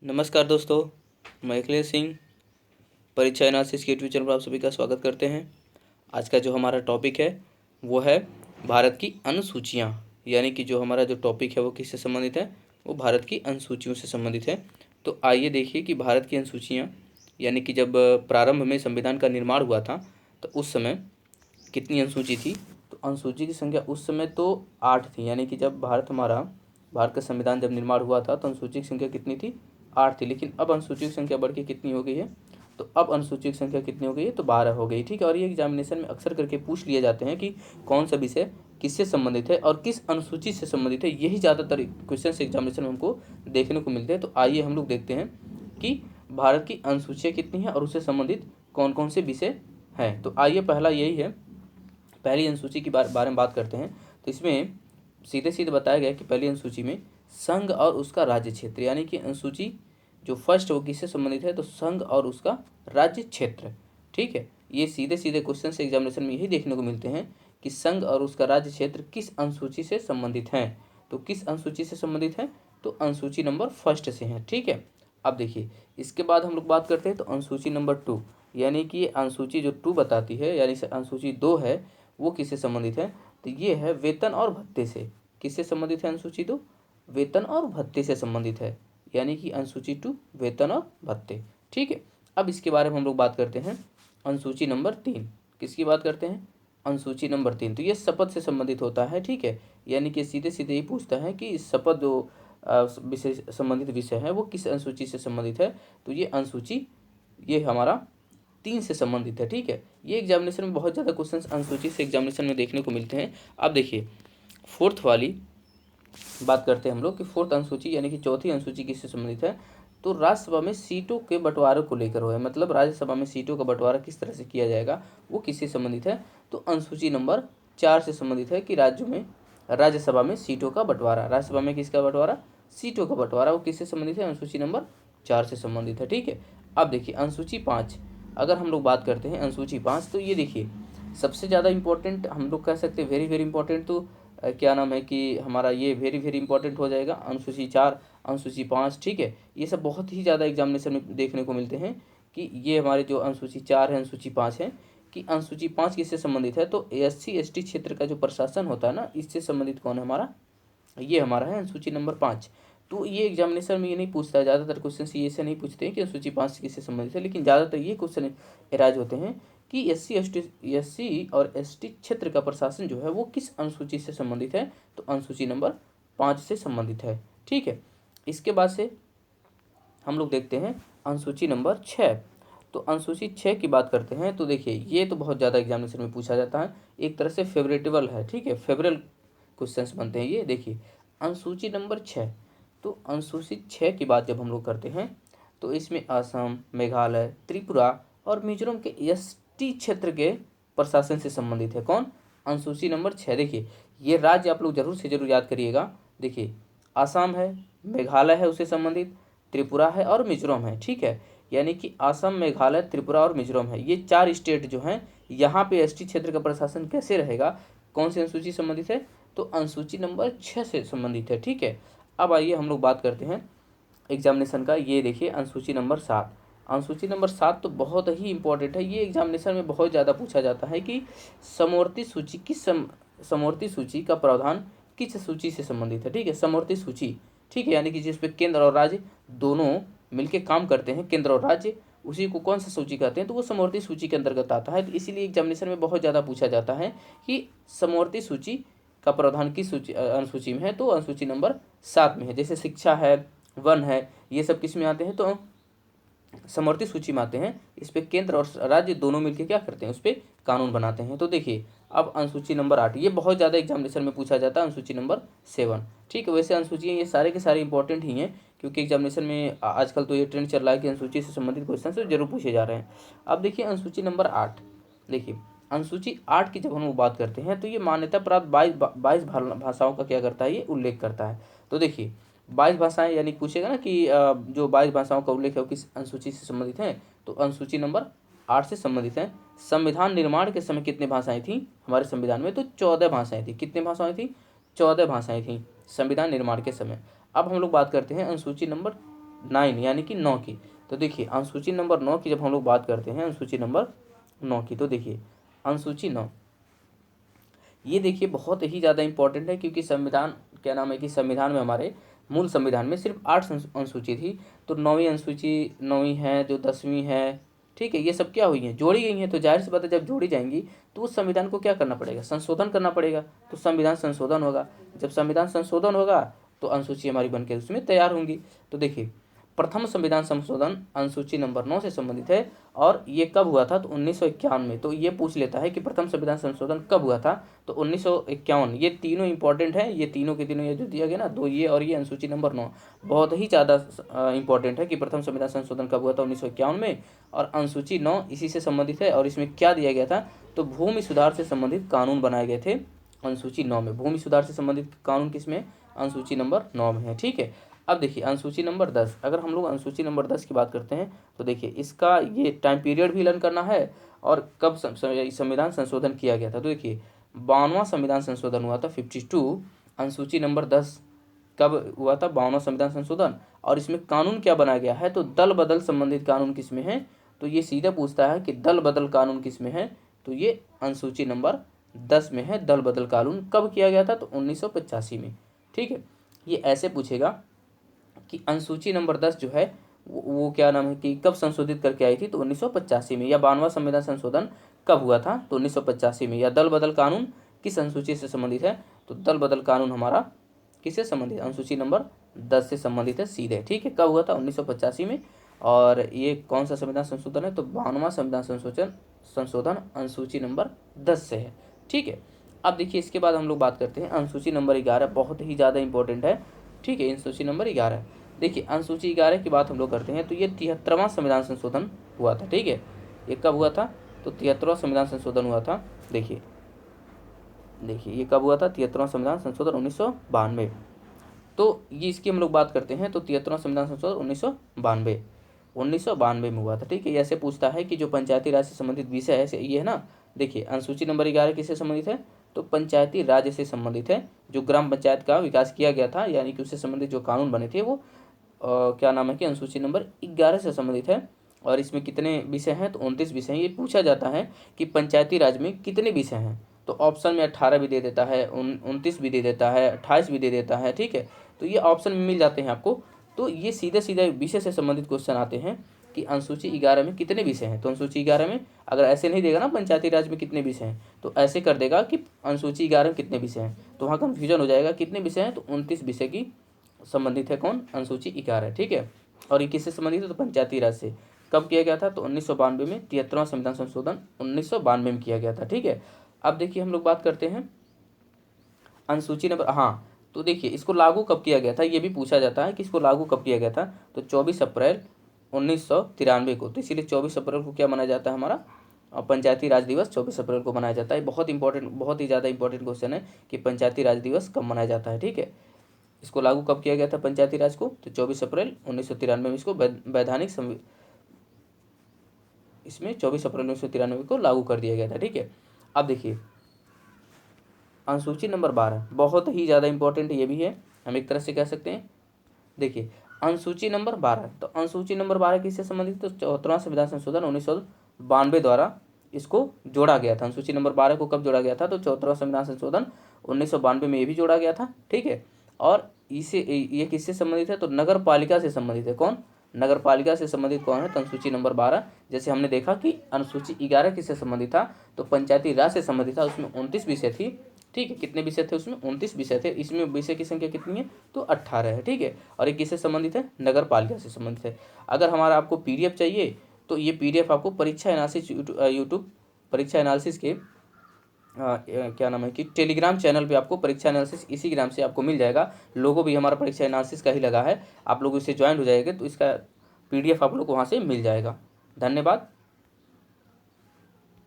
नमस्कार दोस्तों, मैं अखिलेश सिंह परीक्षा एनालिसिस के यूट्यूब चैनल पर आप सभी का स्वागत करते हैं। आज का जो हमारा टॉपिक है वो है भारत की अनुसूचियाँ, यानी कि जो हमारा जो टॉपिक है वो किससे संबंधित है, वो भारत की अनुसूचियों से संबंधित है। तो आइए देखिए कि भारत की अनुसूचियाँ, यानी कि जब प्रारंभ में संविधान का निर्माण हुआ था तो उस समय कितनी अनुसूची थी। तो अनुसूची की संख्या उस समय तो 8 थी, यानी कि जब भारत का संविधान जब निर्माण हुआ था तो अनुसूची की संख्या कितनी थी, 8 थी। लेकिन अब अनुसूची की संख्या बढ़ के कितनी हो गई है, तो अब अनुसूची की संख्या कितनी हो गई है, तो 12 हो गई। ठीक है, और ये एग्जामिनेशन में अक्सर करके पूछ लिए जाते हैं कि कौन सा विषय किससे संबंधित है और किस अनुसूची से संबंधित है। यही ज़्यादातर क्वेश्चन एग्जामिनेशन में हमको देखने को मिलते हैं। तो आइए हम लोग देखते हैं कि भारत की अनुसूचियाँ कितनी हैं और उससे संबंधित कौन कौन से विषय हैं। तो आइए पहला यही है, पहली अनुसूची के बारे में बात करते हैं। तो इसमें सीधे सीधे बताया गया कि पहली अनुसूची में संघ और उसका राज्य क्षेत्र, यानी कि अनुसूची जो फर्स्ट वो किससे संबंधित है, तो संघ और उसका राज्य क्षेत्र। ठीक है, ये सीधे सीधे क्वेश्चन से एग्जामिनेशन में यही देखने को मिलते हैं कि संघ और उसका राज्य क्षेत्र किस अनुसूची से संबंधित हैं। तो किस अनुसूची से संबंधित है, तो अनुसूची नंबर फर्स्ट से है। ठीक है, अब देखिए इसके बाद हम लोग बात करते हैं तो अनुसूची नंबर 2, यानी कि अनुसूची जो 2 बताती है, यानी अनुसूची 2 है वो किससे संबंधित है, तो ये है वेतन और भत्ते से। किससे संबंधित है अनुसूची 2, वेतन और भत्ते से संबंधित है, यानी कि अनुसूची 2 वेतन और भत्ते। ठीक है, अब इसके बारे में हम लोग बात करते हैं अनुसूची नंबर 3। किसकी बात करते हैं, अनुसूची नंबर 3, तो ये शपथ से संबंधित होता है। ठीक है, यानी कि सीधे सीधे ही पूछता है कि शपथ जो विषय संबंधित विषय है वो किस अनुसूची से संबंधित है, तो ये अनुसूची ये हमारा 3 से संबंधित है। ठीक है, ये एग्जामिनेशन में बहुत ज़्यादा क्वेश्चन अनुसूची से एग्जामिनेशन में देखने को मिलते हैं। अब देखिए फोर्थ वाली बात करते हैं हम लोग कि फोर्थ अनुसूची यानी कि चौथी अनुसूची किससे संबंधित है, तो राज्यसभा में सीटों के बंटवारे को लेकर हुआ है। मतलब राज्यसभा में सीटों का बंटवारा किस तरह से किया जाएगा वो किससे संबंधित है, तो अनुसूची नंबर 4 से संबंधित है कि राज्यों में राज्यसभा में सीटों का बंटवारा, राज्यसभा में किसका बंटवारा, सीटों का बंटवारा, वो किससे संबंधित है, अनुसूची नंबर 4 से संबंधित है। ठीक है, अब देखिए अनुसूची 5, अगर हम लोग बात करते हैं अनुसूची 5, तो ये देखिए सबसे ज़्यादा इंपॉर्टेंट हम लोग कह सकते हैं, वेरी वेरी इंपॉर्टेंट। तो क्या नाम है कि हमारा ये वेरी वेरी इंपॉर्टेंट हो जाएगा अनुसूची 4, अनुसूची 5। ठीक है, ये सब बहुत ही ज़्यादा एग्जामिनेशन में देखने को मिलते हैं कि ये हमारे जो अनुसूची 4 है, अनुसूची 5 है, कि अनुसूची 5 किससे संबंधित है, तो SC ST क्षेत्र का जो प्रशासन होता है ना, इससे संबंधित कौन है हमारा, ये हमारा है अनुसूची नंबर 5। तो ये एग्जामिनेशन में ये नहीं पूछता है, ज़्यादातर क्वेश्चन ये से नहीं पूछते हैं कि अनुसूची 5 किससे संबंधित है, लेकिन ज़्यादातर ये क्वेश्चन एराइज होते हैं कि SC और ST क्षेत्र का प्रशासन जो है वो किस अनुसूची से संबंधित है, तो अनुसूची नंबर 5 से संबंधित है। ठीक है, इसके बाद से हम लोग देखते हैं अनुसूची नंबर 6। तो अनुसूची 6 की बात करते हैं, तो देखिए ये तो बहुत ज़्यादा एग्जामिनेशन में पूछा जाता है, एक तरह से फेवरेटेबल है। ठीक है, फेवरेबल क्वेश्चंस बनते हैं ये। देखिए अनुसूची नंबर 6, तो अनुसूची 6 की बात जब हम लोग करते हैं तो इसमें असम, मेघालय, त्रिपुरा और मिजोरम के ST क्षेत्र के प्रशासन से संबंधित है। कौन, अनुसूची नंबर 6। देखिए ये राज्य आप लोग जरूर से जरूर याद करिएगा। देखिए असम है, मेघालय है उससे संबंधित, त्रिपुरा है और मिजोरम है। ठीक है, यानी कि असम, मेघालय, त्रिपुरा और मिजोरम है, ये 4 स्टेट जो हैं यहाँ पे ST क्षेत्र का प्रशासन कैसे रहेगा, कौन सी अनुसूची संबंधित है, तो अनुसूची नंबर 6 से संबंधित है। ठीक है, अब आइए हम लोग बात करते हैं एग्जामिनेशन का। ये देखिए अनुसूची नंबर 7, अनुसूची नंबर 7 तो बहुत ही इंपॉर्टेंट है, ये एग्जामिनेशन में बहुत ज़्यादा पूछा जाता है कि समवर्ती सूची समवर्ती सूची का प्रावधान किस सूची से संबंधित है। ठीक है, समवर्ती सूची, ठीक है, यानी कि जिस पे केंद्र और राज्य दोनों मिलके काम करते हैं, केंद्र और राज्य, उसी को कौन सा सूची कहते हैं, तो वो समवर्ती सूची के अंतर्गत आता है। तो इसीलिए एग्जामिनेशन में बहुत ज़्यादा पूछा जाता है कि समवर्ती सूची का प्रावधान किस अनुसूची में है, तो अनुसूची नंबर 7 में है। जैसे शिक्षा है, वन है, ये सब किस में आते हैं, तो समवर्ती सूची में आते हैं। इस पे केंद्र और राज्य दोनों मिलकर क्या करते हैं, उस पर कानून बनाते हैं। तो देखिए अब अनुसूची नंबर 8, ये बहुत ज़्यादा एग्जामिनेशन में पूछा जाता है, अनुसूची नंबर 7। ठीक है, वैसे अनुसूचियाँ ये सारे के सारे इंपॉर्टेंट ही हैं, क्योंकि एग्जामिनेशन में आजकल तो ये ट्रेंड चल रहा है कि अनुसूची से संबंधित क्वेश्चन से जरूर पूछे जा रहे हैं। अब देखिए अनुसूची नंबर 8, देखिए अनुसूची 8 की जब हम लोग बात करते हैं तो ये मान्यता प्राप्त 22 भाषाओं का क्या करता है, ये उल्लेख करता है। तो देखिए 22 भाषाएं, यानी पूछेगा ना कि जो 22 भाषाओं का उल्लेख है वो किस अनुसूची से संबंधित है, तो अनुसूची नंबर 8 से संबंधित है। संविधान निर्माण के समय कितने भाषाएं थी हमारे संविधान में, तो 14 भाषाएं थी। कितने भाषाएं थी, 14 भाषाएं थी संविधान निर्माण के समय। अब हम लोग बात करते हैं अनुसूची नंबर 9 यानी कि 9 की। तो देखिए अनुसूची नंबर 9 की जब हम लोग बात करते हैं, अनुसूची नंबर 9 की, तो देखिए अनुसूची 9 ये देखिए बहुत ही ज़्यादा इंपॉर्टेंट है, क्योंकि संविधान क्या नाम है कि संविधान में, हमारे मूल संविधान में सिर्फ 8 अनुसूची थी। तो 9वीं अनुसूची 9वीं है, जो 10वीं है, ठीक है, ये सब क्या हुई हैं, जोड़ी गई हैं। तो जाहिर सी बात है जब जोड़ी जाएंगी तो उस संविधान को क्या करना पड़ेगा, संशोधन करना पड़ेगा। तो संविधान संशोधन होगा, जब संविधान संशोधन होगा तो अनुसूची हमारी बनकर उसमें तैयार होंगी। तो देखिए प्रथम संविधान संशोधन अनुसूची नंबर 9 से संबंधित है, और ये कब हुआ था, तो 1951 में। तो ये पूछ लेता है कि प्रथम संविधान संशोधन कब हुआ था, तो 1951। ये तीनों इंपॉर्टेंट है, ये तीनों के तीनों, ये जो दिया गया ना, दो ये और ये अनुसूची नंबर 9 बहुत ही ज़्यादा इंपॉर्टेंट है कि प्रथम संविधान संशोधन कब हुआ था, 1951 में। और अनुसूची 9 इसी से संबंधित है। और इसमें क्या दिया गया था, तो भूमि सुधार से संबंधित कानून बनाए गए थे अनुसूची 9 में। भूमि सुधार से संबंधित कानून किसमें, अनुसूची नंबर 9 में है, ठीक है। अब देखिए अनुसूची नंबर 10, अगर हम लोग अनुसूची नंबर 10 की बात करते हैं, तो देखिए इसका ये टाइम पीरियड भी लर्न करना है, और कब संविधान संशोधन किया गया था। तो देखिए 52वां संविधान संशोधन हुआ था, 52। अनुसूची नंबर 10 कब हुआ था, 52वां संविधान संशोधन। और इसमें कानून क्या बनाया गया है, तो दल बदल संबंधित कानून किसमें है, तो ये सीधा पूछता है कि दल बदल कानून किसमें है, तो ये अनुसूची नंबर 10 में है। दल बदल कानून कब किया गया था, तो 1985 में, ठीक है। ये ऐसे पूछेगा कि अनुसूची नंबर 10 जो है वो क्या नाम है कि कब संशोधित करके आई थी, तो 1985 में। या 52वां संविधान संशोधन कब हुआ था, तो 1985 में। या दल बदल कानून किस अनुसूची से संबंधित है, तो दल बदल कानून हमारा किससे संबंधित, अनुसूची नंबर 10 से संबंधित है सीधे, ठीक है। कब हुआ था, 1985 में। और ये कौन सा संविधान संशोधन है, तो 52वां संविधान संशोधन अनुसूची नंबर 10 से है, ठीक है। अब देखिए इसके बाद हम लोग बात करते हैं अनुसूची नंबर 11, बहुत ही ज़्यादा इंपॉर्टेंट है, ठीक है। अनुसूची नंबर 11, देखिए अनुसूची 11 की बात हम लोग करते हैं, तो ये 73वां संविधान संशोधन हुआ था, ठीक है। ये कब हुआ था, तो 73वां संविधान संशोधन हुआ था। देखिए ये कब हुआ था, 73वां संविधान संशोधन 1992। तो ये इसकी हम लोग बात करते हैं, तो 73वां संविधान संशोधन 1992 में हुआ था, ठीक है। ऐसे पूछता है कि जो पंचायती राज से संबंधित विषय है, ये है ना। देखिए अनुसूची नंबर 11 किससे संबंधित है, तो पंचायती राज से संबंधित है। जो ग्राम पंचायत का विकास किया गया था, यानी कि उससे संबंधित जो कानून बने थे, वो क्या नाम है कि अनुसूची नंबर 11 से संबंधित है। और इसमें कितने विषय हैं, तो 29 विषय हैं। ये पूछा जाता है कि पंचायती राज में कितने विषय हैं, तो ऑप्शन में 18 भी दे देता है, 29 भी दे देता है, 28 भी दे देता है, ठीक है। तो ये ऑप्शन में मिल जाते हैं आपको। तो ये सीधे सीधे विषय से संबंधित क्वेश्चन आते हैं कि अनुसूची 11 में कितने विषय हैं। तो अनुसूची 11 में अगर ऐसे नहीं देगा ना, पंचायती राज में कितने विषय हैं, तो ऐसे कर देगा कि अनुसूची 11 में कितने विषय हैं, तो वहाँ कन्फ्यूजन हो जाएगा। कितने विषय हैं, तो 29 विषय की संबंधित है कौन, अनुसूची 11, ठीक है। और ये किससे संबंधित है, तो पंचायती राज से। कब किया गया था, तो 1992 में। 73वां संविधान संशोधन 1992 में किया गया था, ठीक है। अब देखिए हम लोग बात करते हैं अनुसूची नंबर, हाँ, तो देखिए इसको लागू कब किया गया था, ये भी पूछा जाता है कि इसको लागू कब किया गया था, तो 24 अप्रैल 1993 को। तो इसीलिए 24 अप्रैल को क्या मनाया जाता है हमारा, पंचायती राज दिवस 24 अप्रैल को मनाया जाता है। बहुत इंपॉर्टेंट, बहुत ही ज़्यादा इंपॉर्टेंट क्वेश्चन है कि पंचायती राज दिवस कब मनाया जाता है, ठीक है। इसको लागू कब किया गया था पंचायती राज को, तो 24 अप्रैल 1993 में इसको वैधानिक इसमें 24 अप्रैल 1993 को लागू कर दिया गया था, ठीक है। अब देखिए अनुसूची नंबर 12 बहुत ही ज़्यादा इंपॉर्टेंट ये भी है, हम एक तरह से कह सकते हैं। देखिए अनुसूची नंबर 12, तो अनुसूची नंबर 12 किससे संबंधित, तो 74वां संविधान संशोधन 1992 द्वारा इसको जोड़ा गया था। अनुसूची नंबर 12 को कब जोड़ा गया था, तो 74वां संविधान संशोधन 1992 में ये भी जोड़ा गया था, ठीक है। और इसे ये किससे संबंधित है, तो नगर पालिका से संबंधित है। कौन, नगर पालिका से संबंधित कौन है, तो अनुसूची नंबर 12। जैसे हमने देखा कि अनुसूची 11 किससे संबंधित था, तो पंचायती राज से संबंधित था, उसमें 29 विषय थी, ठीक है। कितने विषय थे उसमें, 29 विषय थे। इसमें विषय की संख्या कितनी है, तो 18 है, ठीक है। और ये किससे संबंधित है, नगर पालिका से संबंधित है। अगर हमारा आपको PDF चाहिए, तो ये PDF आपको परीक्षा एनालिसिस यूट्यूब परीक्षा एनालिसिस के क्या नाम है कि टेलीग्राम चैनल पे आपको परीक्षा एनालिसिस इसी ग्राम से आपको मिल जाएगा। लोगो भी हमारा परीक्षा एनालिसिस का ही लगा है, आप लोग इससे ज्वाइन हो जाएंगे तो इसका PDF आप लोग को वहाँ से मिल जाएगा। धन्यवाद।